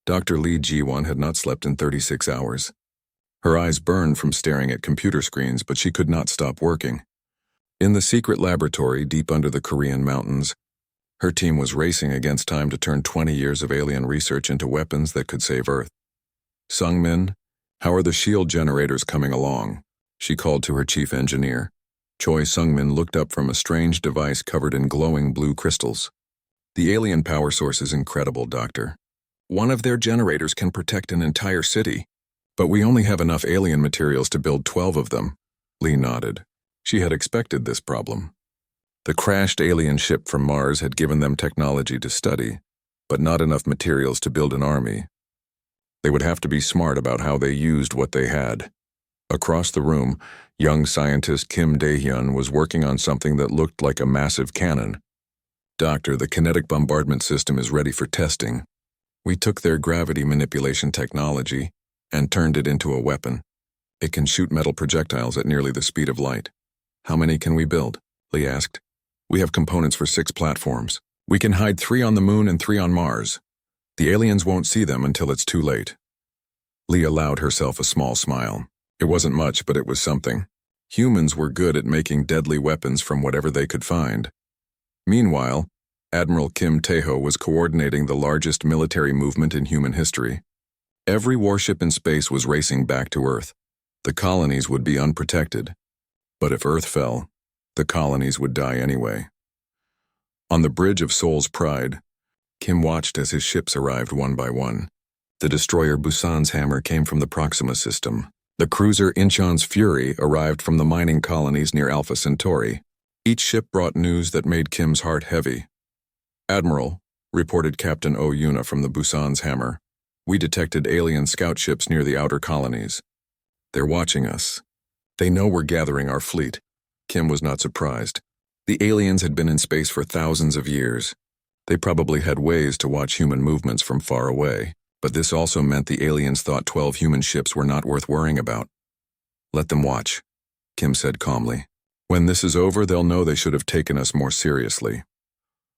Dr. Lee Ji-won had not slept in 36 hours. Her eyes burned from staring at computer screens, but she could not stop working. In the secret laboratory deep under the Korean mountains, her team was racing against time to turn 20 years of alien research into weapons that could save Earth. "Sungmin, how are the shield generators coming along?" she called to her chief engineer. Choi Sungmin looked up from a strange device covered in glowing blue crystals. "The alien power source is incredible, Doctor. One of their generators can protect an entire city, but we only have enough alien materials to build 12 of them." Lee nodded. She had expected this problem. The crashed alien ship from Mars had given them technology to study, but not enough materials to build an army. They would have to be smart about how they used what they had. Across the room, young scientist Kim Dae-hyun was working on something that looked like a massive cannon. "Doctor, the kinetic bombardment system is ready for testing. We took their gravity manipulation technology and turned it into a weapon. It can shoot metal projectiles at nearly the speed of light." "How many can we build?" Lee asked. "We have components for 6 platforms. We can hide 3 on the moon and 3 on Mars. The aliens won't see them until it's too late." Lee allowed herself a small smile. It wasn't much, but it was something. Humans were good at making deadly weapons from whatever they could find. Meanwhile, Admiral Kim Tae-ho was coordinating the largest military movement in human history. Every warship in space was racing back to Earth. The colonies would be unprotected. But if Earth fell, the colonies would die anyway. On the bridge of Seoul's Pride, Kim watched as his ships arrived one by one. The destroyer Busan's Hammer came from the Proxima system. The cruiser Incheon's Fury arrived from the mining colonies near Alpha Centauri. Each ship brought news that made Kim's heart heavy. "Admiral," reported Captain Oh Yuna from the Busan's Hammer, "we detected alien scout ships near the outer colonies. They're watching us. They know we're gathering our fleet." Kim was not surprised. The aliens had been in space for thousands of years. They probably had ways to watch human movements from far away, but this also meant the aliens thought 12 human ships were not worth worrying about. "Let them watch," Kim said calmly. "When this is over, they'll know they should have taken us more seriously."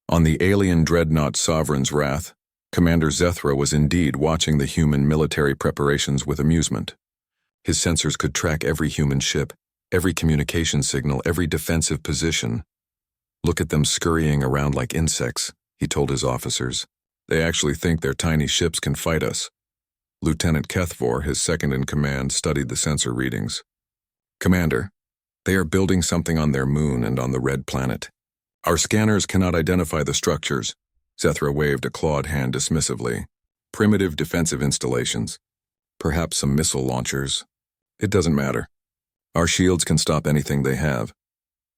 On the alien dreadnought Sovereign's Wrath, Commander Zethra was indeed watching the human military preparations with amusement. His sensors could track every human ship, every communication signal, every defensive position. "Look at them scurrying around like insects," he told his officers. "They actually think their tiny ships can fight us." Lieutenant Kethvor, his second-in-command, studied the sensor readings. "Commander, they are building something on their moon and on the Red Planet. Our scanners cannot identify the structures." Zethra waved a clawed hand dismissively. "Primitive defensive installations. Perhaps some missile launchers. It doesn't matter. Our shields can stop anything they have."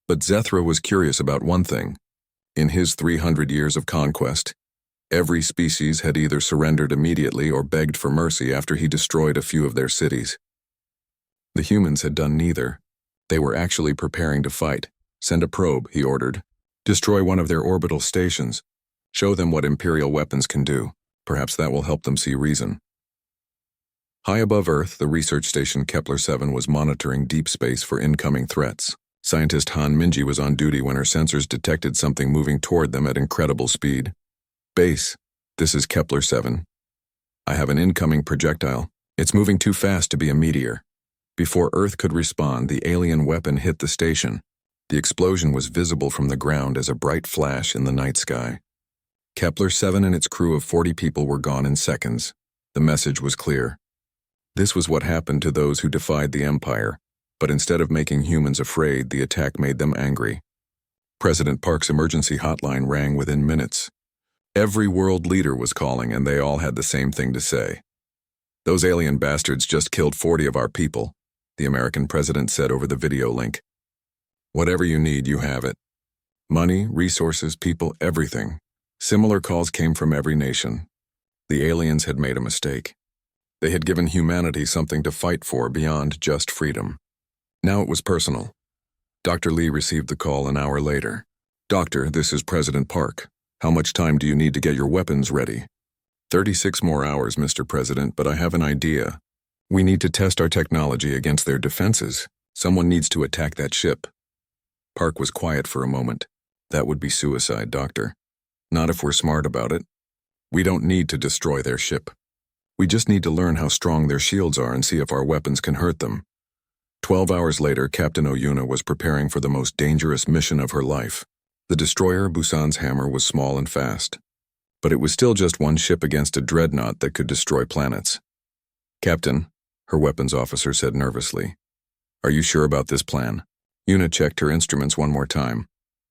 But Zethra was curious about one thing. In his 300 years of conquest, every species had either surrendered immediately or begged for mercy after he destroyed a few of their cities. The humans had done neither. They were actually preparing to fight. "Send a probe," he ordered. "Destroy one of their orbital stations. Show them what Imperial weapons can do. Perhaps that will help them see reason." High above Earth, the research station Kepler-7 was monitoring deep space for incoming threats. Scientist Han Minji was on duty when her sensors detected something moving toward them at incredible speed. "Base, this is Kepler-7. I have an incoming projectile. It's moving too fast to be a meteor." Before Earth could respond, the alien weapon hit the station. The explosion was visible from the ground as a bright flash in the night sky. Kepler-7 and its crew of 40 people were gone in seconds. The message was clear. This was what happened to those who defied the Empire, but instead of making humans afraid, the attack made them angry. President Park's emergency hotline rang within minutes. Every world leader was calling, and they all had the same thing to say. "Those alien bastards just killed 40 of our people," the American president said over the video link. "Whatever you need, you have it. Money, resources, people, everything." Similar calls came from every nation. The aliens had made a mistake. They had given humanity something to fight for beyond just freedom. Now it was personal. Dr. Lee received the call an hour later. "Doctor, this is President Park. How much time do you need to get your weapons ready?" 36 more hours, Mr. President, but I have an idea. We need to test our technology against their defenses. Someone needs to attack that ship." Park was quiet for a moment. "That would be suicide, Doctor. Not if we're smart about it. We don't need to destroy their ship. We just need to learn how strong their shields are and see if our weapons can hurt them." 12 hours later, Captain Oyuna was preparing for the most dangerous mission of her life. The destroyer Busan's hammer was small and fast, but it was still just one ship against a dreadnought that could destroy planets. "Captain," her weapons officer said nervously, "are you sure about this plan?" Yuna checked her instruments one more time.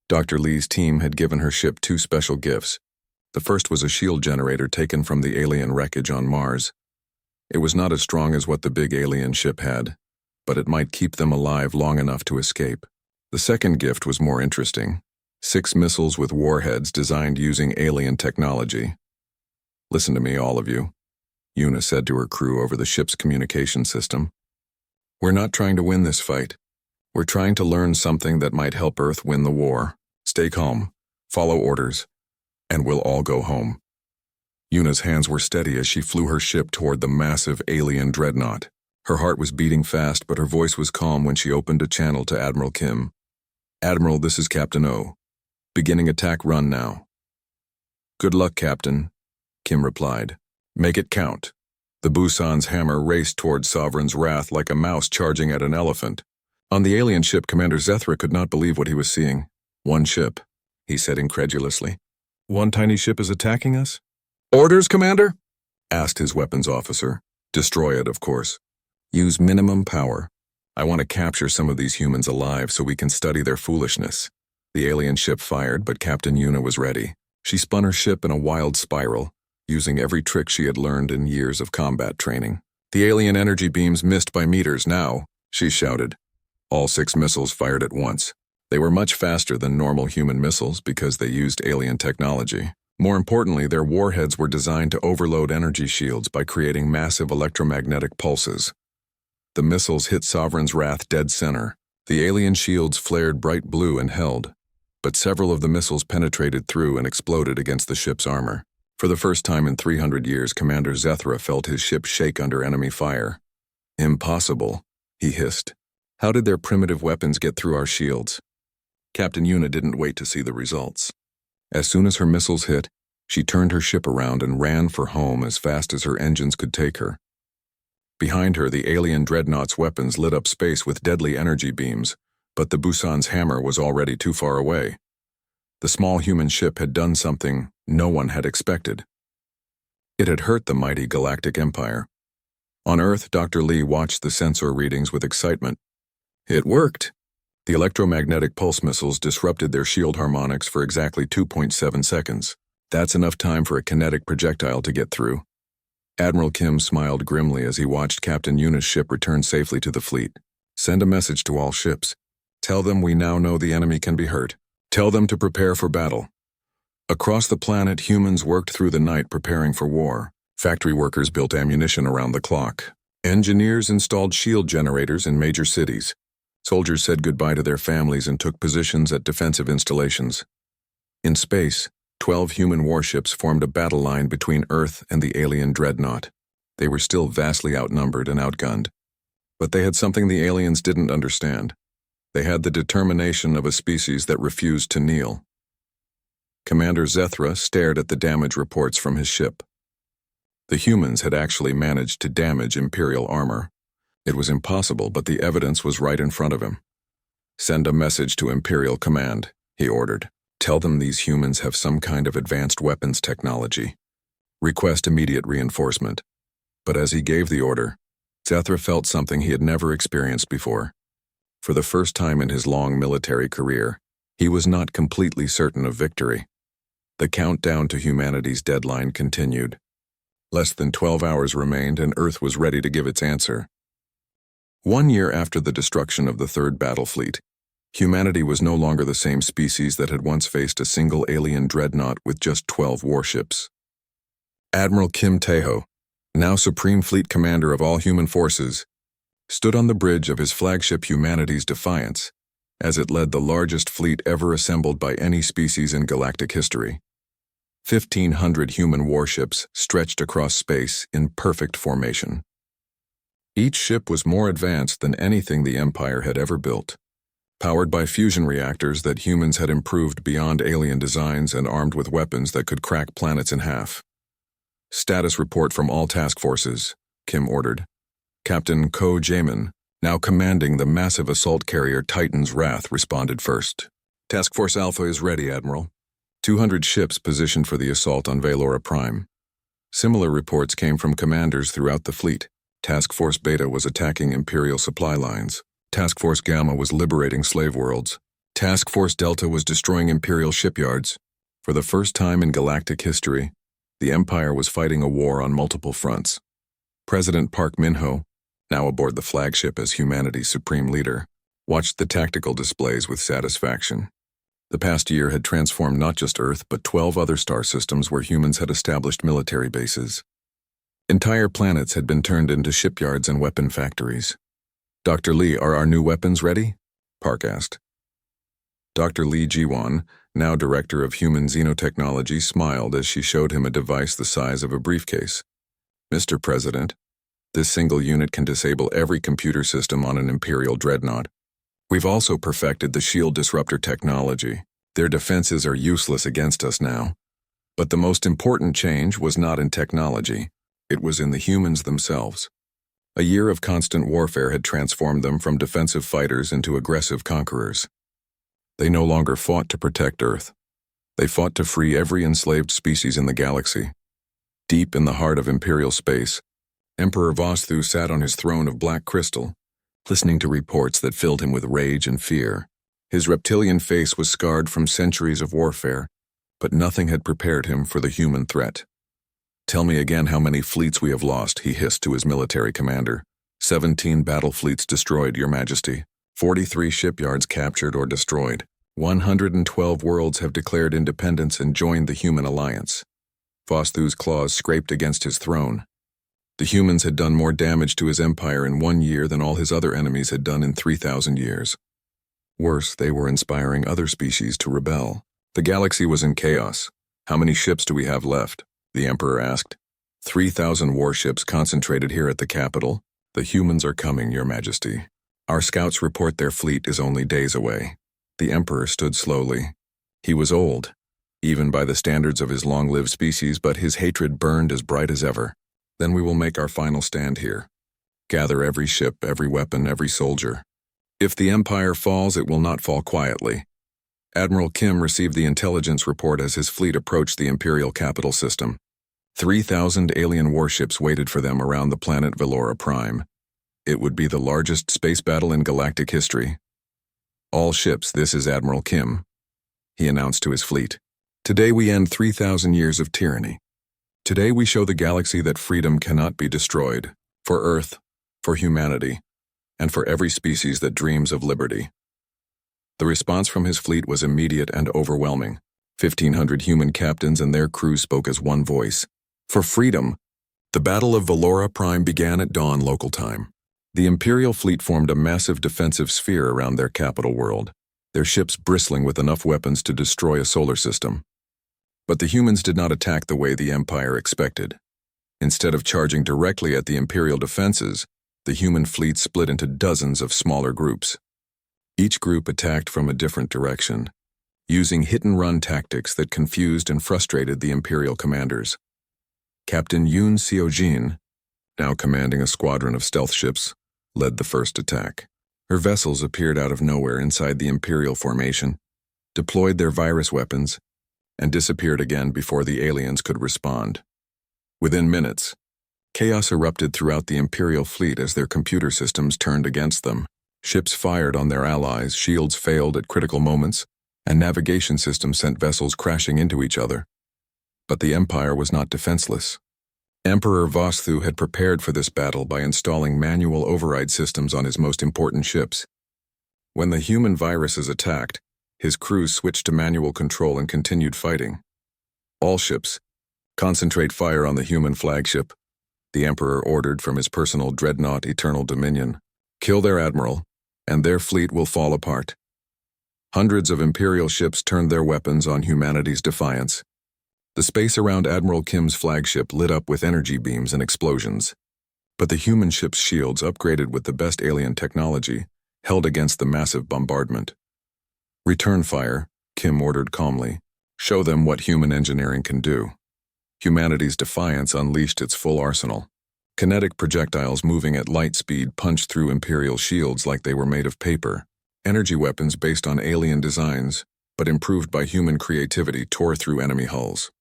Dr. Lee's team had given her ship two special gifts. The first was a shield generator taken from the alien wreckage on Mars. It was not as strong as what the big alien ship had, but it might keep them alive long enough to escape. The second gift was more interesting: 6 missiles with warheads designed using alien technology. "Listen to me, all of you," Yuna said to her crew over the ship's communication system. "We're not trying to win this fight. We're trying to learn something that might help Earth win the war. Stay calm, follow orders, and we'll all go home." Yuna's hands were steady as she flew her ship toward the massive alien dreadnought. Her heart was beating fast, but her voice was calm when she opened a channel to Admiral Kim. "Admiral, this is Captain O. Beginning attack run now." "Good luck, Captain," Kim replied. "Make it count." The Busan's hammer raced toward Sovereign's wrath like a mouse charging at an elephant. On the alien ship, Commander Zethra could not believe what he was seeing. "One ship," he said incredulously. "One tiny ship is attacking us?" "Orders, Commander?" asked his weapons officer. "Destroy it, of course. Use minimum power. I want to capture some of these humans alive so we can study their foolishness." The alien ship fired, but Captain Yuna was ready. She spun her ship in a wild spiral, using every trick she had learned in years of combat training. "The alien energy beams missed by meters now," she shouted. All 6 missiles fired at once. They were much faster than normal human missiles because they used alien technology. More importantly, their warheads were designed to overload energy shields by creating massive electromagnetic pulses. The missiles hit Sovereign's wrath dead center. The alien shields flared bright blue and held, but several of the missiles penetrated through and exploded against the ship's armor. For the first time in 300 years, Commander Zethra felt his ship shake under enemy fire. "Impossible," he hissed. "How did their primitive weapons get through our shields?" Captain Yuna didn't wait to see the results. As soon as her missiles hit, she turned her ship around and ran for home as fast as her engines could take her. Behind her, the alien dreadnought's weapons lit up space with deadly energy beams, but the Busan's hammer was already too far away. The small human ship had done something no one had expected. It had hurt the mighty Galactic Empire. On Earth, Dr. Lee watched the sensor readings with excitement. It worked. The electromagnetic pulse missiles disrupted their shield harmonics for exactly 2.7 seconds. That's enough time for a kinetic projectile to get through. Admiral Kim smiled grimly as he watched Captain Yuna's ship return safely to the fleet. "Send a message to all ships. Tell them we now know the enemy can be hurt. Tell them to prepare for battle." Across the planet, humans worked through the night preparing for war. Factory workers built ammunition around the clock. Engineers installed shield generators in major cities. Soldiers said goodbye to their families and took positions at defensive installations. In space, 12 human warships formed a battle line between Earth and the alien dreadnought. They were still vastly outnumbered and outgunned. But they had something the aliens didn't understand. They had the determination of a species that refused to kneel. Commander Zethra stared at the damage reports from his ship. The humans had actually managed to damage Imperial armor. It was impossible, but the evidence was right in front of him. "Send a message to Imperial Command," he ordered. "Tell them these humans have some kind of advanced weapons technology. Request immediate reinforcement." But as he gave the order, Zethra felt something he had never experienced before. For the first time in his long military career, he was not completely certain of victory. The countdown to humanity's deadline continued. Less than 12 hours remained, and Earth was ready to give its answer. 1 year after the destruction of the Third Battle Fleet, humanity was no longer the same species that had once faced a single alien dreadnought with just 12 warships. Admiral Kim Tae-ho, now Supreme Fleet Commander of all human forces, stood on the bridge of his flagship Humanity's Defiance, as it led the largest fleet ever assembled by any species in galactic history. 1,500 human warships stretched across space in perfect formation. Each ship was more advanced than anything the Empire had ever built, powered by fusion reactors that humans had improved beyond alien designs and armed with weapons that could crack planets in half. Status report from all task forces, Kim ordered. Captain Ko Jamin, now commanding the massive assault carrier Titan's Wrath, responded first. Task Force Alpha is ready, Admiral. 200 ships positioned for the assault on Valora Prime. Similar reports came from commanders throughout the fleet. Task Force Beta was attacking Imperial supply lines. Task Force Gamma was liberating slave worlds. Task Force Delta was destroying Imperial shipyards. For the first time in galactic history, the Empire was fighting a war on multiple fronts. President Park Min-ho, now aboard the flagship as humanity's supreme leader, watched the tactical displays with satisfaction. The past year had transformed not just Earth, but 12 other star systems where humans had established military bases. Entire planets had been turned into shipyards and weapon factories. Dr. Lee, are our new weapons ready? Park asked. Dr. Lee Ji-won, now Director of Human Xenotechnology, smiled as she showed him a device the size of a briefcase. Mr. President, this single unit can disable every computer system on an Imperial dreadnought. We've also perfected the shield disruptor technology. Their defenses are useless against us now. But the most important change was not in technology. It was in the humans themselves. A year of constant warfare had transformed them from defensive fighters into aggressive conquerors. They no longer fought to protect Earth. They fought to free every enslaved species in the galaxy. Deep in the heart of Imperial space, Emperor Vosthu sat on his throne of black crystal, listening to reports that filled him with rage and fear. His reptilian face was scarred from centuries of warfare, but nothing had prepared him for the human threat. Tell me again how many fleets we have lost, he hissed to his military commander. 17 battle fleets destroyed, Your Majesty. 43 shipyards captured or destroyed. 112 worlds have declared independence and joined the human alliance. Vosthu's claws scraped against his throne. The humans had done more damage to his empire in 1 year than all his other enemies had done in 3,000 years. Worse, they were inspiring other species to rebel. The galaxy was in chaos. How many ships do we have left? The Emperor asked. 3,000 warships concentrated here at the capital. The humans are coming, Your Majesty. Our scouts report their fleet is only days away. The Emperor stood slowly. He was old, even by the standards of his long-lived species, but his hatred burned as bright as ever. Then we will make our final stand here. Gather every ship, every weapon, every soldier. If the Empire falls, it will not fall quietly. Admiral Kim received the intelligence report as his fleet approached the Imperial capital system. 3,000 alien warships waited for them around the planet Valora Prime. It would be the largest space battle in galactic history. All ships, this is Admiral Kim, he announced to his fleet. Today we end 3,000 years of tyranny. Today we show the galaxy that freedom cannot be destroyed, for Earth, for humanity, and for every species that dreams of liberty. The response from his fleet was immediate and overwhelming. 1,500 human captains and their crew spoke as one voice. For freedom! The Battle of Valora Prime began at dawn local time. The Imperial fleet formed a massive defensive sphere around their capital world, their ships bristling with enough weapons to destroy a solar system. But the humans did not attack the way the Empire expected. Instead of charging directly at the Imperial defenses, the human fleet split into dozens of smaller groups. Each group attacked from a different direction, using hit-and-run tactics that confused and frustrated the Imperial commanders. Captain Yoon Seo-jin, now commanding a squadron of stealth ships, led the first attack. Her vessels appeared out of nowhere inside the Imperial formation, deployed their virus weapons, and disappeared again before the aliens could respond. Within minutes, chaos erupted throughout the Imperial fleet as their computer systems turned against them. Ships fired on their allies, shields failed at critical moments, and navigation systems sent vessels crashing into each other. But the Empire was not defenseless. Emperor Vosthu had prepared for this battle by installing manual override systems on his most important ships. When the human viruses attacked, his crews switched to manual control and continued fighting. All ships, concentrate fire on the human flagship, the Emperor ordered from his personal dreadnought Eternal Dominion. Kill their admiral, and their fleet will fall apart. Hundreds of Imperial ships turned their weapons on humanity's defiance. The space around Admiral Kim's flagship lit up with energy beams and explosions. But the human ship's shields, upgraded with the best alien technology, held against the massive bombardment. Return fire, Kim ordered calmly. Show them what human engineering can do. Humanity's defiance unleashed its full arsenal. Kinetic projectiles moving at light speed punched through Imperial shields like they were made of paper. Energy weapons based on alien designs, but improved by human creativity, tore through enemy hulls.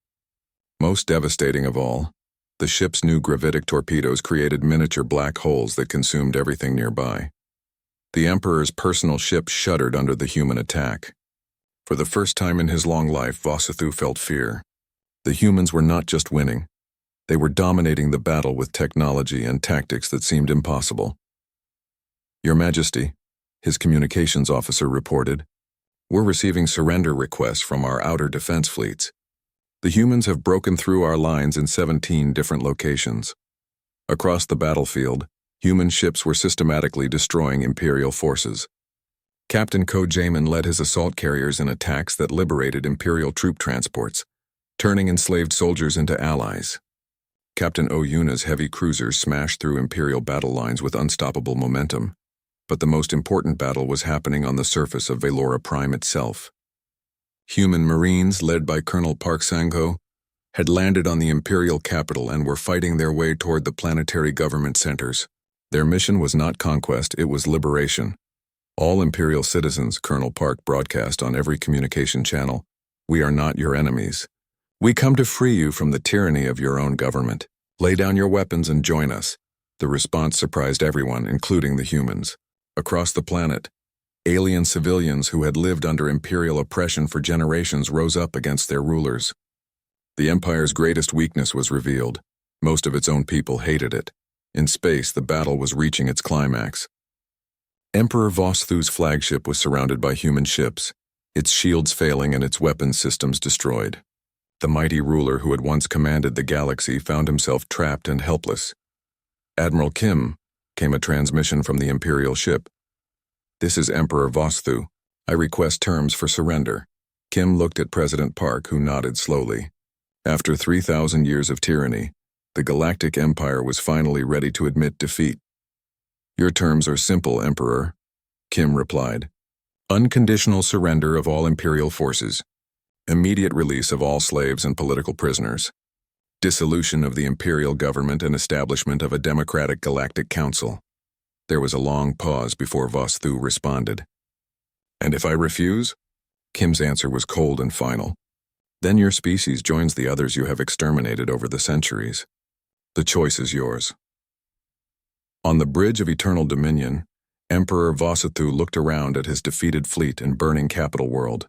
Most devastating of all, the ship's new gravitic torpedoes created miniature black holes that consumed everything nearby. The Emperor's personal ship shuddered under the human attack. For the first time in his long life, Vossathu felt fear. The humans were not just winning. They were dominating the battle with technology and tactics that seemed impossible. "Your Majesty," his communications officer reported, "we're receiving surrender requests from our outer defense fleets. The humans have broken through our lines in 17 different locations. Across the battlefield, human ships were systematically destroying Imperial forces. Captain Ko Jamin led his assault carriers in attacks that liberated Imperial troop transports, turning enslaved soldiers into allies. Captain Oyuna's heavy cruisers smashed through Imperial battle lines with unstoppable momentum, but the most important battle was happening on the surface of Velora Prime itself. Human Marines, led by Colonel Park Sang-ho, had landed on the Imperial capital and were fighting their way toward the planetary government centers. Their mission was not conquest, it was liberation. "All Imperial citizens," Colonel Park broadcast on every communication channel, "we are not your enemies. We come to free you from the tyranny of your own government. Lay down your weapons and join us." The response surprised everyone, including the humans. Across the planet, alien civilians who had lived under Imperial oppression for generations rose up against their rulers. The Empire's greatest weakness was revealed. Most of its own people hated it. In space, the battle was reaching its climax. Emperor Vossathu's flagship was surrounded by human ships, its shields failing and its weapons systems destroyed. The mighty ruler who had once commanded the galaxy found himself trapped and helpless. "Admiral Kim," came a transmission from the Imperial ship. "This is Emperor Vossathu. I request terms for surrender." Kim looked at President Park, who nodded slowly. After 3,000 years of tyranny, the Galactic Empire was finally ready to admit defeat. "Your terms are simple, Emperor," Kim replied. "Unconditional surrender of all Imperial forces. Immediate release of all slaves and political prisoners. Dissolution of the Imperial government and establishment of a democratic Galactic Council." There was a long pause before Vossathu responded. "And if I refuse?" Kim's answer was cold and final. "Then your species joins the others you have exterminated over the centuries. The choice is yours." On the bridge of Eternal Dominion, Emperor Vossathu looked around at his defeated fleet and burning capital world.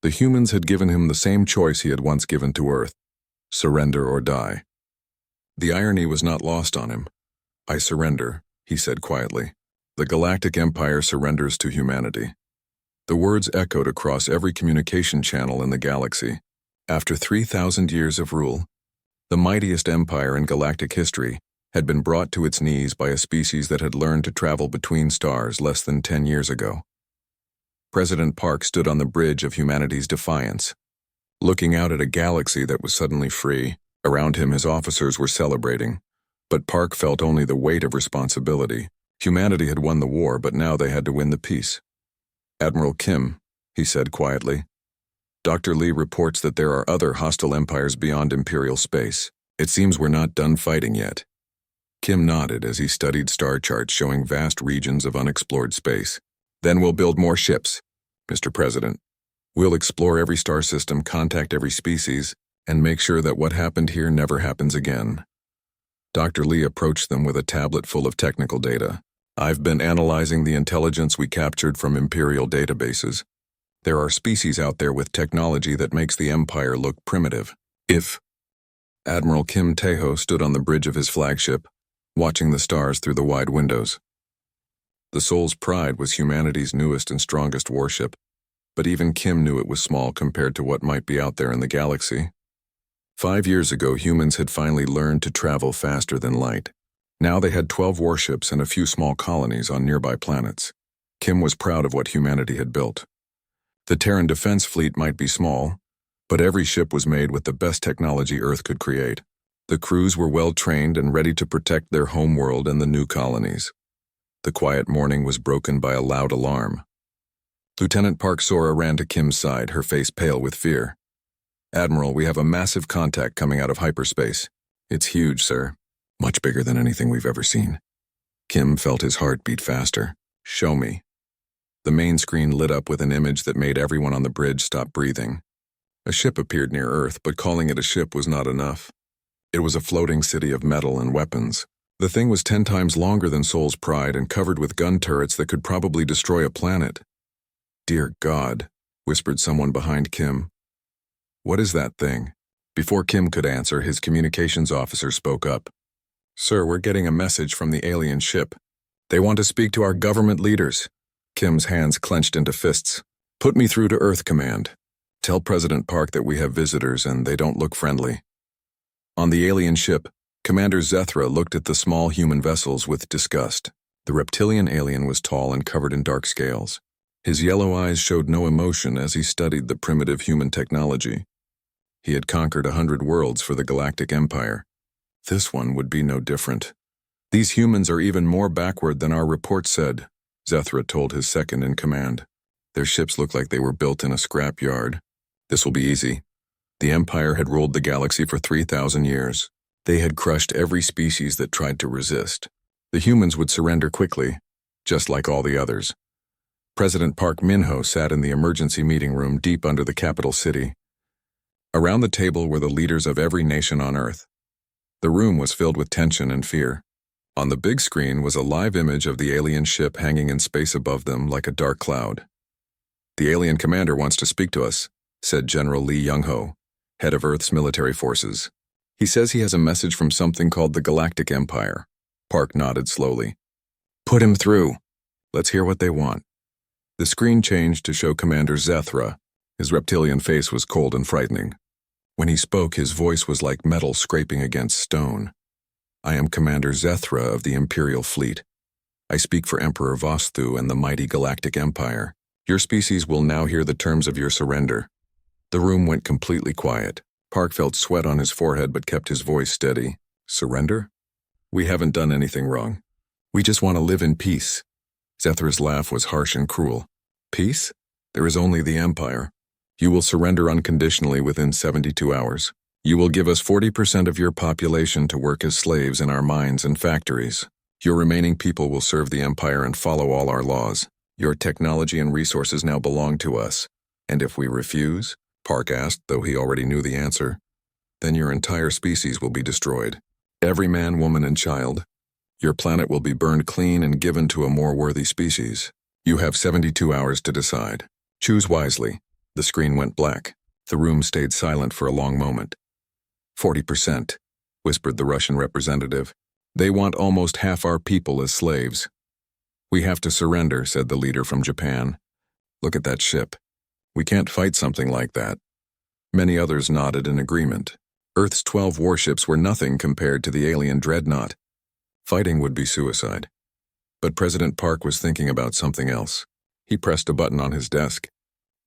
The humans had given him the same choice he had once given to Earth: surrender or die. The irony was not lost on him. "I surrender," he said quietly. "The Galactic Empire surrenders to humanity." The words echoed across every communication channel in the galaxy. After 3,000 years of rule, the mightiest empire in galactic history had been brought to its knees by a species that had learned to travel between stars less than 10 years ago. President Park stood on the bridge of humanity's defiance, looking out at a galaxy that was suddenly free. Around him, his officers were celebrating, but Park felt only the weight of responsibility. Humanity had won the war, but now they had to win the peace. "Admiral Kim," he said quietly, "Dr. Lee reports that there are other hostile empires beyond Imperial space. It seems we're not done fighting yet." Kim nodded as he studied star charts showing vast regions of unexplored space. "Then we'll build more ships, Mr. President. We'll explore every star system, contact every species, and make sure that what happened here never happens again." Dr. Lee approached them with a tablet full of technical data. "I've been analyzing the intelligence we captured from Imperial databases. There are species out there with technology that makes the Empire look primitive. If..." Admiral Kim Tae-ho stood on the bridge of his flagship, watching the stars through the wide windows. The Soul's Pride was humanity's newest and strongest warship, but even Kim knew it was small compared to what might be out there in the galaxy. 5 years ago, humans had finally learned to travel faster than light. Now they had 12 warships and a few small colonies on nearby planets. Kim was proud of what humanity had built. The Terran defense fleet might be small, but every ship was made with the best technology Earth could create. The crews were well trained and ready to protect their homeworld and the new colonies. The quiet morning was broken by a loud alarm. Lieutenant Park Sora ran to Kim's side, her face pale with fear. Admiral, we have a massive contact coming out of hyperspace. It's huge, sir. Much bigger than anything we've ever seen. Kim felt his heart beat faster. Show me. The main screen lit up with an image that made everyone on the bridge stop breathing. A ship appeared near Earth, but calling it a ship was not enough. It was a floating city of metal and weapons. The thing was 10 times longer than Soul's Pride and covered with gun turrets that could probably destroy a planet. Dear God, whispered someone behind Kim. What is that thing? Before Kim could answer, his communications officer spoke up. Sir, we're getting a message from the alien ship. They want to speak to our government leaders. Kim's hands clenched into fists. Put me through to Earth Command. Tell President Park that we have visitors and they don't look friendly. On the alien ship, Commander Zethra looked at the small human vessels with disgust. The reptilian alien was tall and covered in dark scales. His yellow eyes showed no emotion as he studied the primitive human technology. He had conquered 100 worlds for the Galactic Empire. This one would be no different. These humans are even more backward than our report said, Zethra told his second in command. Their ships look like they were built in a scrap yard. This will be easy. The Empire had ruled the galaxy for 3,000 years. They had crushed every species that tried to resist. The humans would surrender quickly, just like all the others. President Park Min-ho sat in the emergency meeting room deep under the capital city. Around the table were the leaders of every nation on Earth. The room was filled with tension and fear. On the big screen was a live image of the alien ship hanging in space above them like a dark cloud. The alien commander wants to speak to us, said General Lee Young-ho, head of Earth's military forces. He says he has a message from something called the Galactic Empire. Park nodded slowly. Put him through. Let's hear what they want. The screen changed to show Commander Zethra. His reptilian face was cold and frightening. When he spoke, his voice was like metal scraping against stone. I am Commander Zethra of the Imperial Fleet. I speak for Emperor Vastu and the mighty Galactic Empire. Your species will now hear the terms of your surrender. The room went completely quiet. Park felt sweat on his forehead but kept his voice steady. Surrender? We haven't done anything wrong. We just want to live in peace. Zethra's laugh was harsh and cruel. Peace? There is only the Empire. You will surrender unconditionally within 72 hours. You will give us 40% of your population to work as slaves in our mines and factories. Your remaining people will serve the Empire and follow all our laws. Your technology and resources now belong to us. And if we refuse, Park asked, though he already knew the answer, then your entire species will be destroyed. Every man, woman, and child. Your planet will be burned clean and given to a more worthy species. You have 72 hours to decide. Choose wisely. The screen went black. The room stayed silent for a long moment. 40%, whispered the Russian representative. They want almost half our people as slaves. We have to surrender, said the leader from Japan. Look at that ship. We can't fight something like that. Many others nodded in agreement. Earth's 12 warships were nothing compared to the alien dreadnought. Fighting would be suicide. But President Park was thinking about something else. He pressed a button on his desk.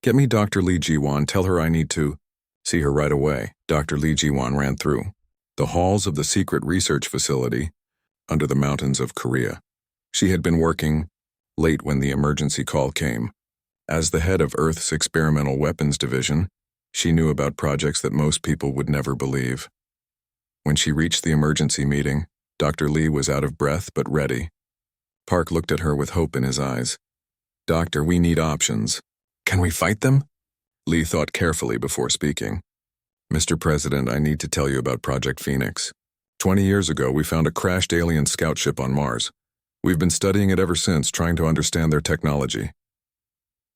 Get me Dr. Lee Ji-won, tell her I need to see her right away. Dr. Lee Ji-won ran through the halls of the secret research facility under the mountains of Korea. She had been working late when the emergency call came. As the head of Earth's Experimental Weapons Division, she knew about projects that most people would never believe. When she reached the emergency meeting, Dr. Lee was out of breath but ready. Park looked at her with hope in his eyes. Doctor, we need options. Can we fight them? Lee thought carefully before speaking. Mr. President, I need to tell you about Project Phoenix. 20 years ago, we found a crashed alien scout ship on Mars. We've been studying it ever since, trying to understand their technology.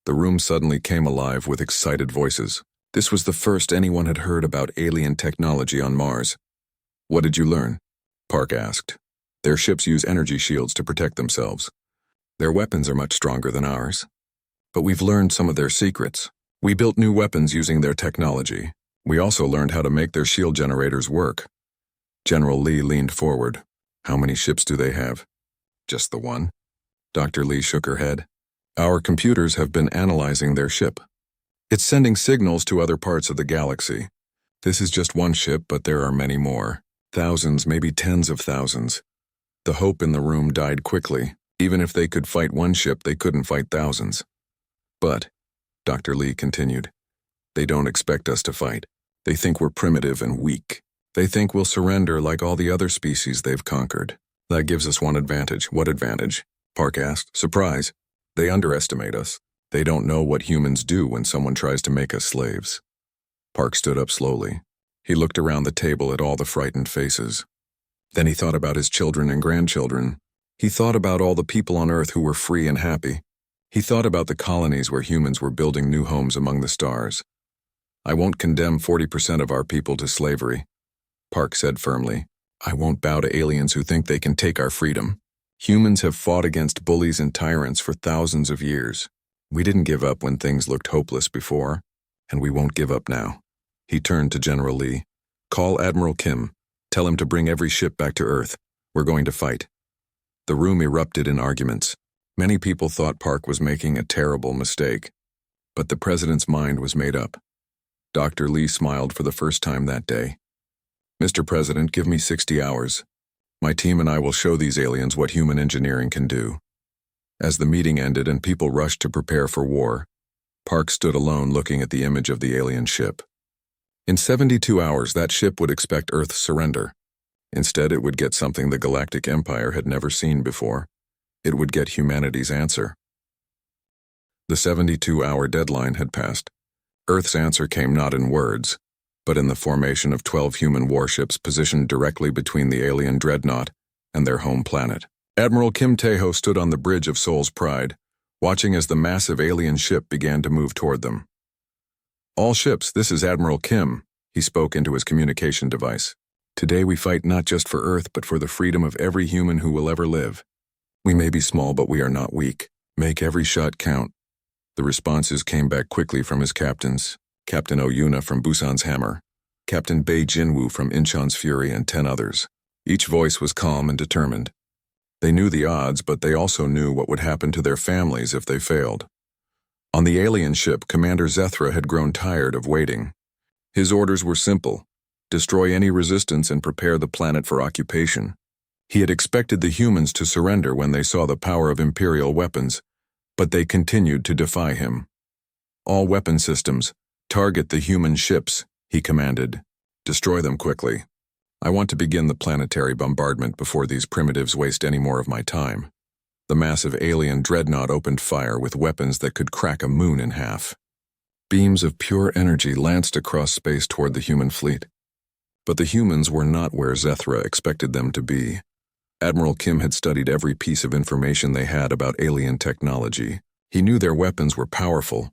The room suddenly came alive with excited voices. This was the first anyone had heard about alien technology on Mars. What did you learn? Park asked. Their ships use energy shields to protect themselves. Their weapons are much stronger than ours. But we've learned some of their secrets. We built new weapons using their technology. We also learned how to make their shield generators work. General Lee leaned forward. How many ships do they have? Just the one. Dr. Lee shook her head. Our computers have been analyzing their ship. It's sending signals to other parts of the galaxy. This is just one ship, but there are many more. Thousands, maybe tens of thousands. The hope in the room died quickly. Even if they could fight one ship, they couldn't fight thousands. But, Dr. Lee continued, they don't expect us to fight. They think we're primitive and weak. They think we'll surrender like all the other species they've conquered. That gives us one advantage. What advantage? Park asked. Surprise. They underestimate us. They don't know what humans do when someone tries to make us slaves. Park stood up slowly. He looked around the table at all the frightened faces. Then he thought about his children and grandchildren. He thought about all the people on Earth who were free and happy. He thought about the colonies where humans were building new homes among the stars. I won't condemn 40% of our people to slavery, Park said firmly. I won't bow to aliens who think they can take our freedom. Humans have fought against bullies and tyrants for thousands of years. We didn't give up when things looked hopeless before, and we won't give up now. He turned to General Lee. Call Admiral Kim. Tell him to bring every ship back to Earth. We're going to fight. The room erupted in arguments. Many people thought Park was making a terrible mistake. But the president's mind was made up. Dr. Lee smiled for the first time that day. Mr. President, give me 60 hours. My team and I will show these aliens what human engineering can do. As the meeting ended and people rushed to prepare for war, Park stood alone looking at the image of the alien ship. In 72 hours, that ship would expect Earth's surrender. Instead, it would get something the Galactic Empire had never seen before. It would get humanity's answer. The 72-hour deadline had passed. Earth's answer came not in words, but in the formation of 12 human warships positioned directly between the alien dreadnought and their home planet. Admiral Kim Tae-ho stood on the bridge of Seoul's Pride, watching as the massive alien ship began to move toward them. All ships, this is Admiral Kim, he spoke into his communication device. Today we fight not just for Earth, but for the freedom of every human who will ever live. We may be small, but we are not weak. Make every shot count. The responses came back quickly from his captains. Captain Oyuna from Busan's Hammer, Captain Bei Jinwoo from Incheon's Fury, and 10 others. Each voice was calm and determined. They knew the odds, but they also knew what would happen to their families if they failed. On the alien ship, Commander Zethra had grown tired of waiting. His orders were simple: destroy any resistance and prepare the planet for occupation. He had expected the humans to surrender when they saw the power of Imperial weapons, but they continued to defy him. All weapon systems, target the human ships, he commanded. Destroy them quickly. I want to begin the planetary bombardment before these primitives waste any more of my time. The massive alien dreadnought opened fire with weapons that could crack a moon in half. Beams of pure energy lanced across space toward the human fleet. But the humans were not where Zethra expected them to be. Admiral Kim had studied every piece of information they had about alien technology. He knew their weapons were powerful,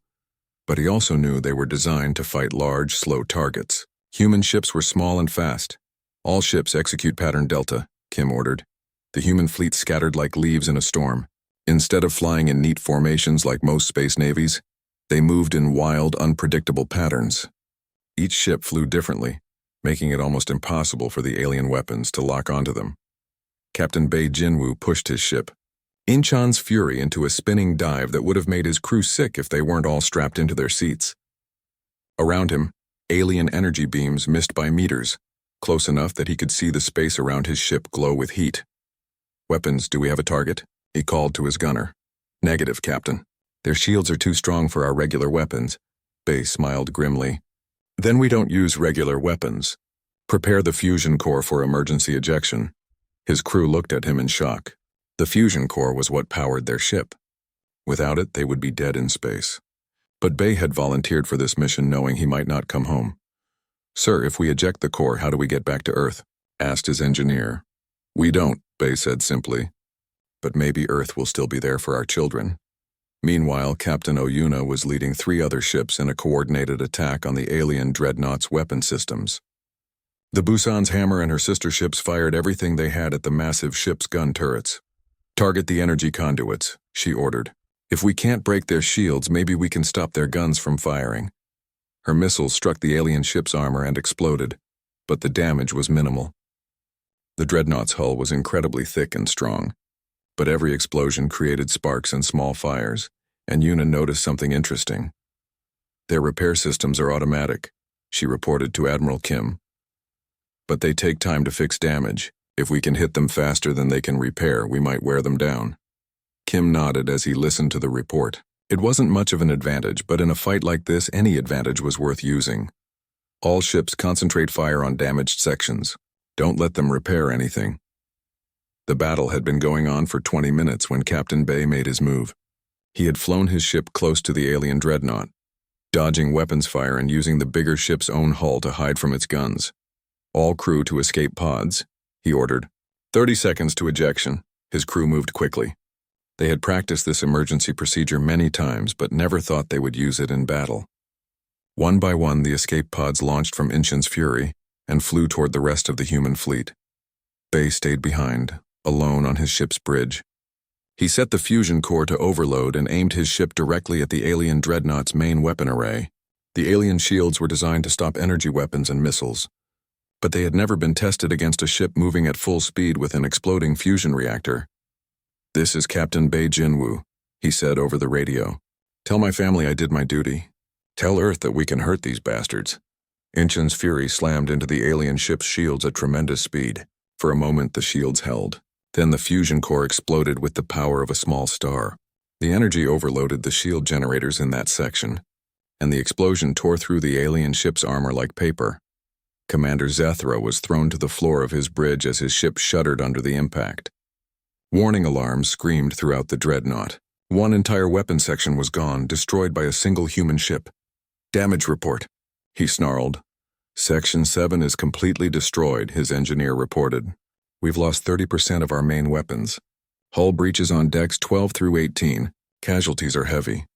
but he also knew they were designed to fight large, slow targets. Human ships were small and fast. All ships execute pattern Delta, Kim ordered. The human fleet scattered like leaves in a storm. Instead of flying in neat formations like most space navies, they moved in wild, unpredictable patterns. Each ship flew differently, making it almost impossible for the alien weapons to lock onto them. Captain Bei Jinwoo pushed his ship, Incheon's Fury, into a spinning dive that would have made his crew sick if they weren't all strapped into their seats. Around him, alien energy beams missed by meters, close enough that he could see the space around his ship glow with heat. Weapons, do we have a target? He called to his gunner. Negative, Captain. Their shields are too strong for our regular weapons. Bei smiled grimly. Then we don't use regular weapons. Prepare the fusion core for emergency ejection. His crew looked at him in shock. The fusion core was what powered their ship. Without it, they would be dead in space. But Bei had volunteered for this mission knowing he might not come home. Sir, if we eject the core, how do we get back to Earth? Asked his engineer. We don't, Bei said simply. But maybe Earth will still be there for our children. Meanwhile, Captain Oyuna was leading 3 other ships in a coordinated attack on the alien dreadnought's weapon systems. The Busan's Hammer and her sister ships fired everything they had at the massive ship's gun turrets. Target the energy conduits, she ordered. If we can't break their shields, maybe we can stop their guns from firing. Her missiles struck the alien ship's armor and exploded, but the damage was minimal. The dreadnought's hull was incredibly thick and strong, but every explosion created sparks and small fires, and Yuna noticed something interesting. Their repair systems are automatic, she reported to Admiral Kim. But they take time to fix damage. If we can hit them faster than they can repair, we might wear them down. Kim nodded as he listened to the report. It wasn't much of an advantage, but in a fight like this, any advantage was worth using. All ships concentrate fire on damaged sections. Don't let them repair anything. The battle had been going on for 20 minutes when Captain Bay made his move. He had flown his ship close to the alien dreadnought, dodging weapons fire and using the bigger ship's own hull to hide from its guns. All crew to escape pods, he ordered. 30 seconds to ejection. His crew moved quickly. They had practiced this emergency procedure many times, but never thought they would use it in battle. One by one, the escape pods launched from Inchin's Fury and flew toward the rest of the human fleet. Bay stayed behind, alone on his ship's bridge. He set the fusion core to overload and aimed his ship directly at the alien dreadnought's main weapon array. The alien shields were designed to stop energy weapons and missiles, but they had never been tested against a ship moving at full speed with an exploding fusion reactor. "This is Captain Bay Jinwoo," he said over the radio. "Tell my family I did my duty. Tell Earth that we can hurt these bastards." Inchin's Fury slammed into the alien ship's shields at tremendous speed. For a moment, the shields held. Then the fusion core exploded with the power of a small star. The energy overloaded the shield generators in that section, and the explosion tore through the alien ship's armor like paper. Commander Zethra was thrown to the floor of his bridge as his ship shuddered under the impact. Warning alarms screamed throughout the dreadnought. One entire weapon section was gone, destroyed by a single human ship. "Damage report," he snarled. "Section 7 is completely destroyed," his engineer reported. "We've lost 30% of our main weapons. Hull breaches on decks 12 through 18. Casualties are heavy."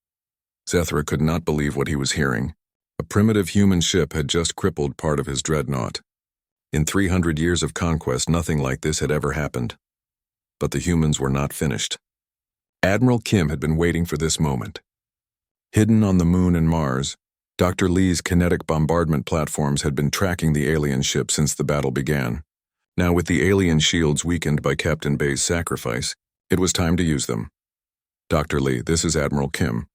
Zethra could not believe what he was hearing. A primitive human ship had just crippled part of his dreadnought. In 300 years of conquest, nothing like this had ever happened. But the humans were not finished. Admiral Kim had been waiting for this moment. Hidden on the Moon and Mars, Dr. Lee's kinetic bombardment platforms had been tracking the alien ship since the battle began. Now, with the alien shields weakened by Captain Bay's sacrifice, it was time to use them. "Dr. Lee, this is Admiral Kim.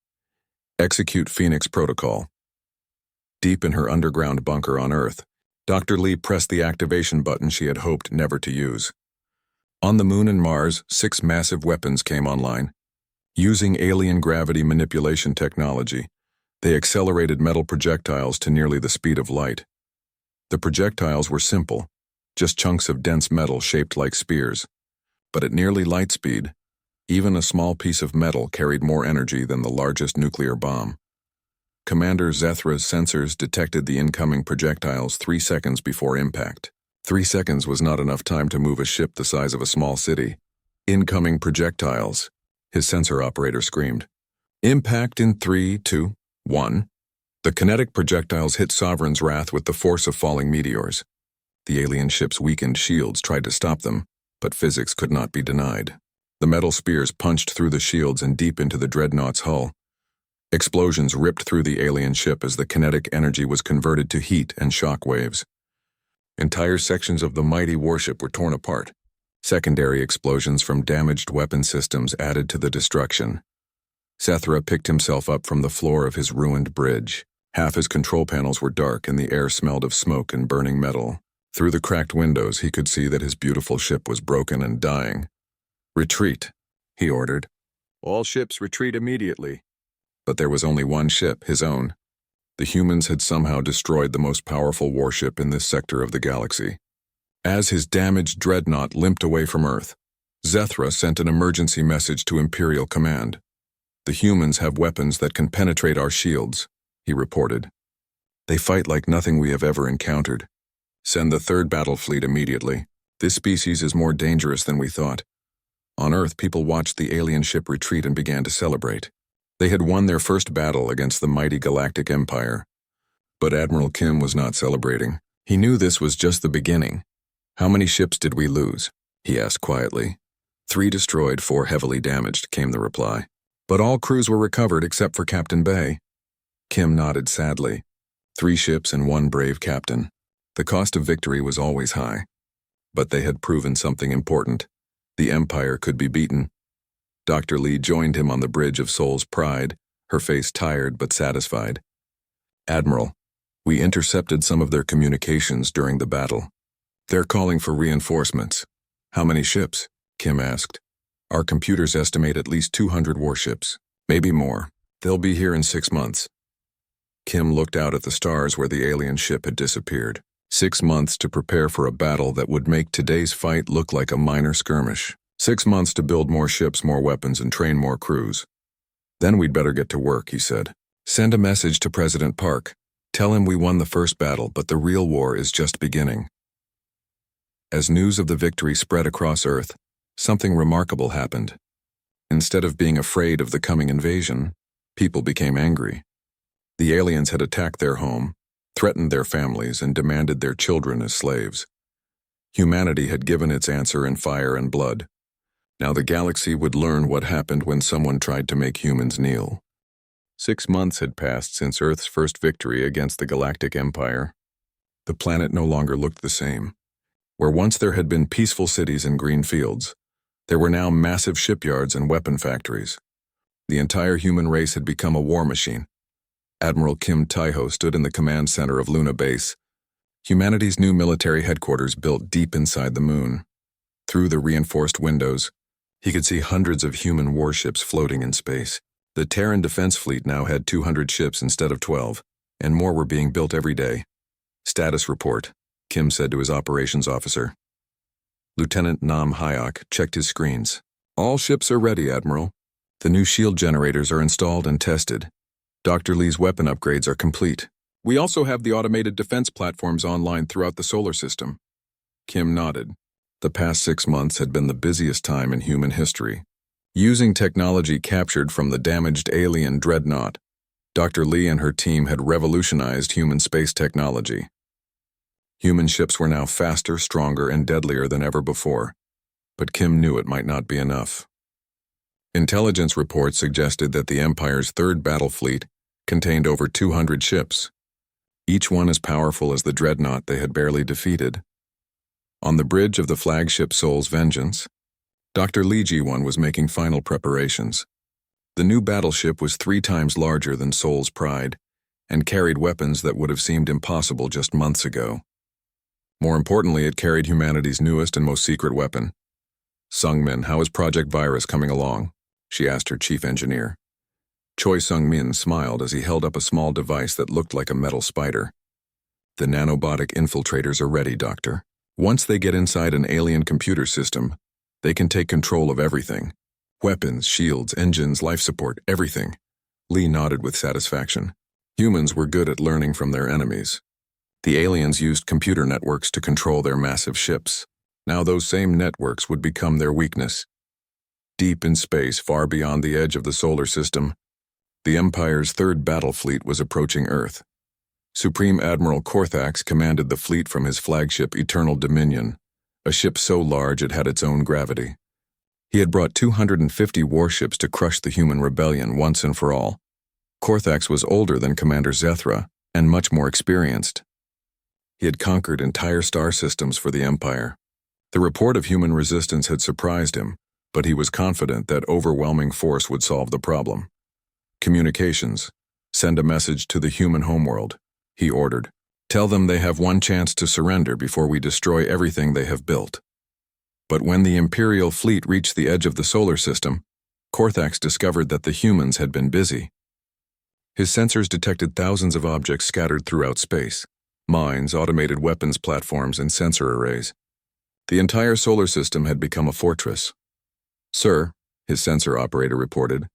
Execute Phoenix Protocol." Deep in her underground bunker on Earth, Dr. Lee pressed the activation button she had hoped never to use. On the Moon and Mars, 6 massive weapons came online. Using alien gravity manipulation technology, they accelerated metal projectiles to nearly the speed of light. The projectiles were simple, just chunks of dense metal shaped like spears. But at nearly light speed, even a small piece of metal carried more energy than the largest nuclear bomb. Commander Zethra's sensors detected the incoming projectiles 3 seconds before impact. 3 seconds was not enough time to move a ship the size of a small city. "Incoming projectiles," his sensor operator screamed. "Impact in 3, 2, 1. The kinetic projectiles hit Sovereign's Wrath with the force of falling meteors. The alien ship's weakened shields tried to stop them, but physics could not be denied. The metal spears punched through the shields and deep into the dreadnought's hull. Explosions ripped through the alien ship as the kinetic energy was converted to heat and shock waves. Entire sections of the mighty warship were torn apart. Secondary explosions from damaged weapon systems added to the destruction. Zethra picked himself up from the floor of his ruined bridge. Half his control panels were dark and the air smelled of smoke and burning metal. Through the cracked windows, he could see that his beautiful ship was broken and dying. "Retreat," he ordered. "All ships retreat immediately." But there was only one ship, his own. The humans had somehow destroyed the most powerful warship in this sector of the galaxy. As his damaged dreadnought limped away from Earth, Zethra sent an emergency message to Imperial Command. "The humans have weapons that can penetrate our shields," he reported. "They fight like nothing we have ever encountered. Send the 3rd Battle Fleet immediately. This species is more dangerous than we thought." On Earth, people watched the alien ship retreat and began to celebrate. They had won their first battle against the mighty Galactic Empire. But Admiral Kim was not celebrating. He knew this was just the beginning. "How many ships did we lose?" he asked quietly. 3 destroyed, 4 heavily damaged," came the reply. "But all crews were recovered except for Captain Bay." Kim nodded sadly. 3 ships and 1 brave captain. The cost of victory was always high. But they had proven something important. The Empire could be beaten. Dr. Lee joined him on the bridge of Soul's Pride, her face tired but satisfied. "Admiral, we intercepted some of their communications during the battle. They're calling for reinforcements." "How many ships?" Kim asked. "Our computers estimate at least 200 warships, maybe more. They'll be here in 6 months." Kim looked out at the stars where the alien ship had disappeared. 6 months to prepare for a battle that would make today's fight look like a minor skirmish. 6 months to build more ships, more weapons, and train more crews. Then we'd better get to work, he said. Send a message to President Park. Tell him we won the first battle, but the real war is just beginning. As news of the victory spread across Earth, something remarkable happened. Instead of being afraid of the coming invasion, people became angry. The aliens had attacked their home, threatened their families, and demanded their children as slaves. Humanity had given its answer in fire and blood. Now the galaxy would learn what happened when someone tried to make humans kneel. 6 months had passed since Earth's first victory against the Galactic Empire. The planet no longer looked the same. Where once there had been peaceful cities and green fields, there were now massive shipyards and weapon factories. The entire human race had become a war machine. Admiral Kim Taiho stood in the command center of Luna Base, humanity's new military headquarters built deep inside the moon. Through the reinforced windows, he could see hundreds of human warships floating in space. The Terran Defense Fleet now had 200 ships instead of 12, and more were being built every day. Status report, Kim said to his operations officer. Lieutenant Nam Hyok checked his screens. All ships are ready, Admiral. The new shield generators are installed and tested. Dr. Lee's weapon upgrades are complete. We also have the automated defense platforms online throughout the solar system. Kim nodded. The past 6 months had been the busiest time in human history. Using technology captured from the damaged alien dreadnought, Dr. Lee and her team had revolutionized human space technology. Human ships were now faster, stronger, and deadlier than ever before, but Kim knew it might not be enough. Intelligence reports suggested that the Empire's third battle fleet contained over 200 ships, each one as powerful as the dreadnought they had barely defeated. On the bridge of the flagship Sol's Vengeance, Dr. Lee Ji-won was making final preparations. The new battleship was 3 times larger than Sol's Pride and carried weapons that would have seemed impossible just months ago. More importantly, it carried humanity's newest and most secret weapon. Sung-min, how is Project Virus coming along? She asked her chief engineer. Choi Sung-min smiled as he held up a small device that looked like a metal spider. The nanobotic infiltrators are ready, Doctor. Once they get inside an alien computer system, they can take control of everything. Weapons, shields, engines, life support, everything. Lee nodded with satisfaction. Humans were good at learning from their enemies. The aliens used computer networks to control their massive ships. Now those same networks would become their weakness. Deep in space, far beyond the edge of the solar system, the Empire's third battle fleet was approaching Earth. Supreme Admiral Korthax commanded the fleet from his flagship Eternal Dominion, a ship so large it had its own gravity. He had brought 250 warships to crush the human rebellion once and for all. Korthax was older than Commander Zethra and much more experienced. He had conquered entire star systems for the Empire. The report of human resistance had surprised him, but he was confident that overwhelming force would solve the problem. Communications. Send a message to the human homeworld, he ordered. Tell them they have one chance to surrender before we destroy everything they have built. But when the Imperial fleet reached the edge of the solar system, Korthax discovered that the humans had been busy. His sensors detected thousands of objects scattered throughout space. Mines, automated weapons platforms, and sensor arrays. The entire solar system had become a fortress. Sir, his sensor operator reported,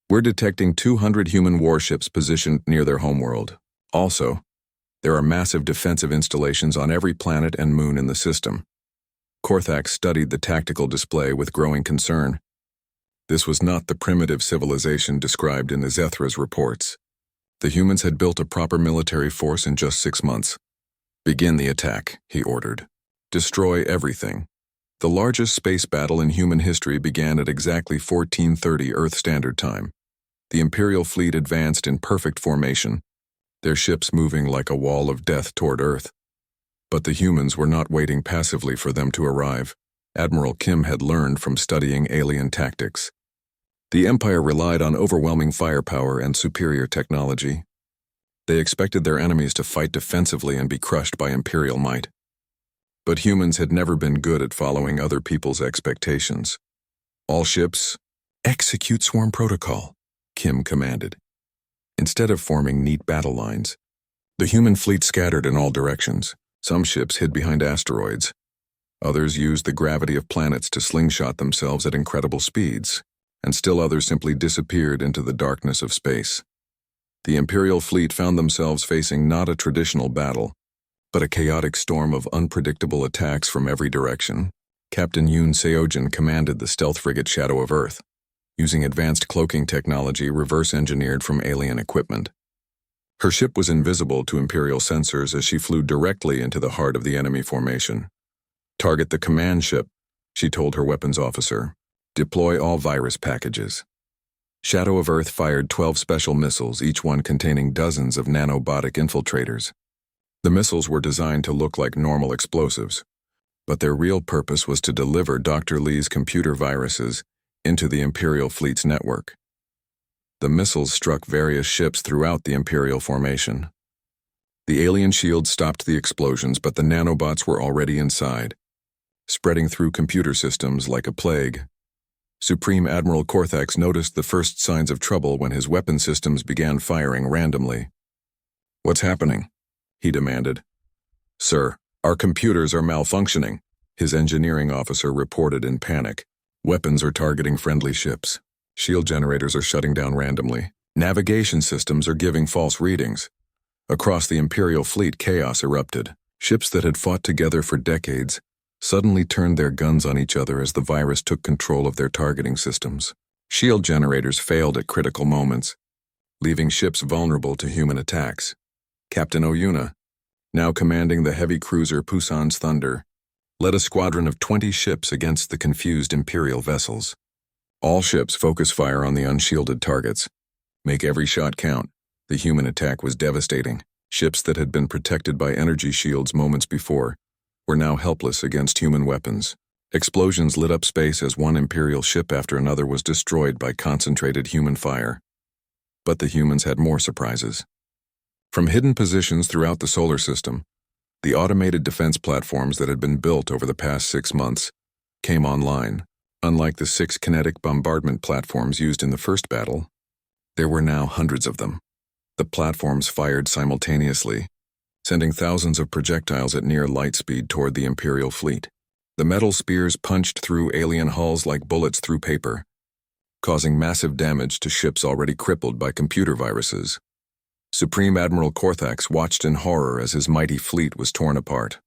we're detecting 200 human warships positioned near their homeworld. Also, there are massive defensive installations on every planet and moon in the system. Korthax studied the tactical display with growing concern. This was not the primitive civilization described in the Zethra's reports. The humans had built a proper military force in just 6 months. Begin the attack, he ordered. Destroy everything. The largest space battle in human history began at exactly 1430 Earth Standard Time. The Imperial fleet advanced in perfect formation, their ships moving like a wall of death toward Earth. But the humans were not waiting passively for them to arrive. Admiral Kim had learned from studying alien tactics. The Empire relied on overwhelming firepower and superior technology. They expected their enemies to fight defensively and be crushed by Imperial might. But humans had never been good at following other people's expectations. All ships, execute swarm protocol, Kim commanded. Instead of forming neat battle lines, the human fleet scattered in all directions. Some ships hid behind asteroids. Others used the gravity of planets to slingshot themselves at incredible speeds, and still others simply disappeared into the darkness of space. The Imperial fleet found themselves facing not a traditional battle, but a chaotic storm of unpredictable attacks from every direction. Captain Yoon Seojin commanded the stealth frigate Shadow of Earth, using advanced cloaking technology reverse-engineered from alien equipment. Her ship was invisible to Imperial sensors as she flew directly into the heart of the enemy formation. "Target the command ship," she told her weapons officer. "Deploy all virus packages." Shadow of Earth fired 12 special missiles, each one containing dozens of nanobotic infiltrators. The missiles were designed to look like normal explosives, but their real purpose was to deliver Dr. Lee's computer viruses into the Imperial fleet's network. The missiles struck various ships throughout the Imperial formation. The alien shields stopped the explosions, but the nanobots were already inside, spreading through computer systems like a plague. Supreme Admiral Korthax noticed the first signs of trouble when his weapon systems began firing randomly. "What's happening?" he demanded. "Sir, our computers are malfunctioning," his engineering officer reported in panic. "Weapons are targeting friendly ships. Shield generators are shutting down randomly. Navigation systems are giving false readings." Across the Imperial fleet, chaos erupted. Ships that had fought together for decades suddenly turned their guns on each other as the virus took control of their targeting systems. Shield generators failed at critical moments, leaving ships vulnerable to human attacks. Captain Oyuna, now commanding the heavy cruiser Pusan's Thunder, led a squadron of 20 ships against the confused Imperial vessels. "All ships focus fire on the unshielded targets. Make every shot count." The human attack was devastating. Ships that had been protected by energy shields moments before were now helpless against human weapons. Explosions lit up space as one Imperial ship after another was destroyed by concentrated human fire. But the humans had more surprises. From hidden positions throughout the solar system, the automated defense platforms that had been built over the past 6 months came online. Unlike the 6 kinetic bombardment platforms used in the first battle, there were now hundreds of them. The platforms fired simultaneously, sending thousands of projectiles at near light speed toward the Imperial fleet. The metal spears punched through alien hulls like bullets through paper, causing massive damage to ships already crippled by computer viruses. Supreme Admiral Korthax watched in horror as his mighty fleet was torn apart.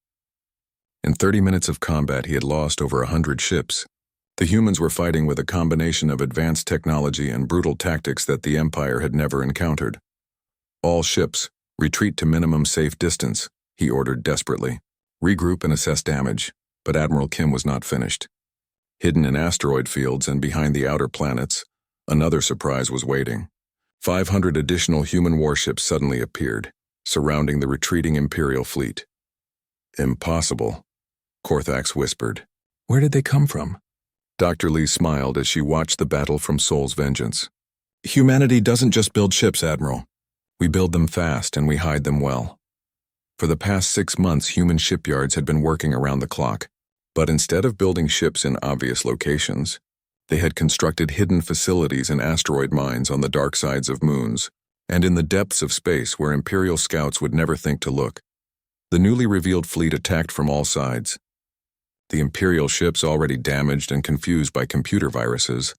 In 30 minutes of combat, he had lost over 100 ships. The humans were fighting with a combination of advanced technology and brutal tactics that the Empire had never encountered. "All ships, retreat to minimum safe distance," he ordered desperately. "Regroup and assess damage." But Admiral Kim was not finished. Hidden in asteroid fields and behind the outer planets, another surprise was waiting. 500 additional human warships suddenly appeared, surrounding the retreating Imperial fleet. "Impossible," Korthax whispered. "Where did they come from?" Dr. Lee smiled as she watched the battle from Sol's vengeance. "Humanity doesn't just build ships, Admiral. We build them fast and we hide them well." For the past 6 months, human shipyards had been working around the clock, but instead of building ships in obvious locations, they had constructed hidden facilities in asteroid mines on the dark sides of moons, and in the depths of space where Imperial scouts would never think to look. The newly revealed fleet attacked from all sides. The Imperial ships, already damaged and confused by computer viruses,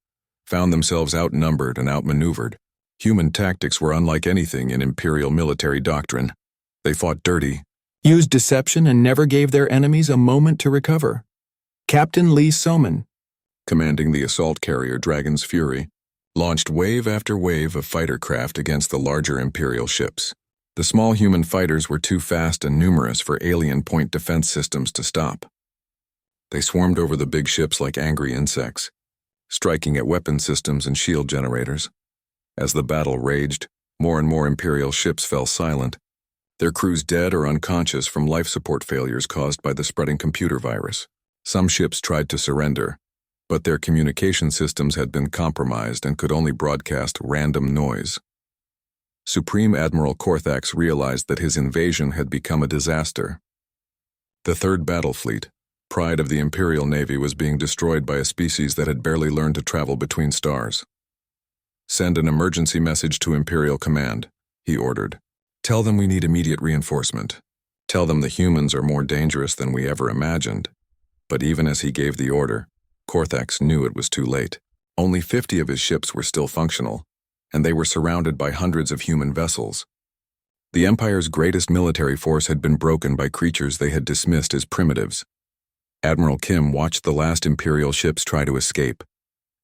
found themselves outnumbered and outmaneuvered. Human tactics were unlike anything in Imperial military doctrine. They fought dirty, used deception, and never gave their enemies a moment to recover. Captain Lee Soman, commanding the assault carrier Dragon's Fury, launched wave after wave of fighter craft against the larger Imperial ships. The small human fighters were too fast and numerous for alien point defense systems to stop. They swarmed over the big ships like angry insects, striking at weapon systems and shield generators. As the battle raged, more and more Imperial ships fell silent, their crews dead or unconscious from life support failures caused by the spreading computer virus. Some ships tried to surrender, but their communication systems had been compromised and could only broadcast random noise. Supreme Admiral Korthax realized that his invasion had become a disaster. The Third Battle Fleet, pride of the Imperial Navy, was being destroyed by a species that had barely learned to travel between stars. "Send an emergency message to Imperial Command," he ordered. "Tell them we need immediate reinforcement. Tell them the humans are more dangerous than we ever imagined." But even as he gave the order, Korthax knew it was too late. Only 50 of his ships were still functional, and they were surrounded by hundreds of human vessels. The Empire's greatest military force had been broken by creatures they had dismissed as primitives. Admiral Kim watched the last Imperial ships try to escape,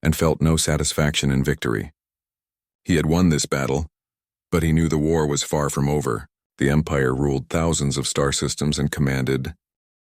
and felt no satisfaction in victory. He had won this battle, but he knew the war was far from over. The Empire ruled thousands of star systems and commanded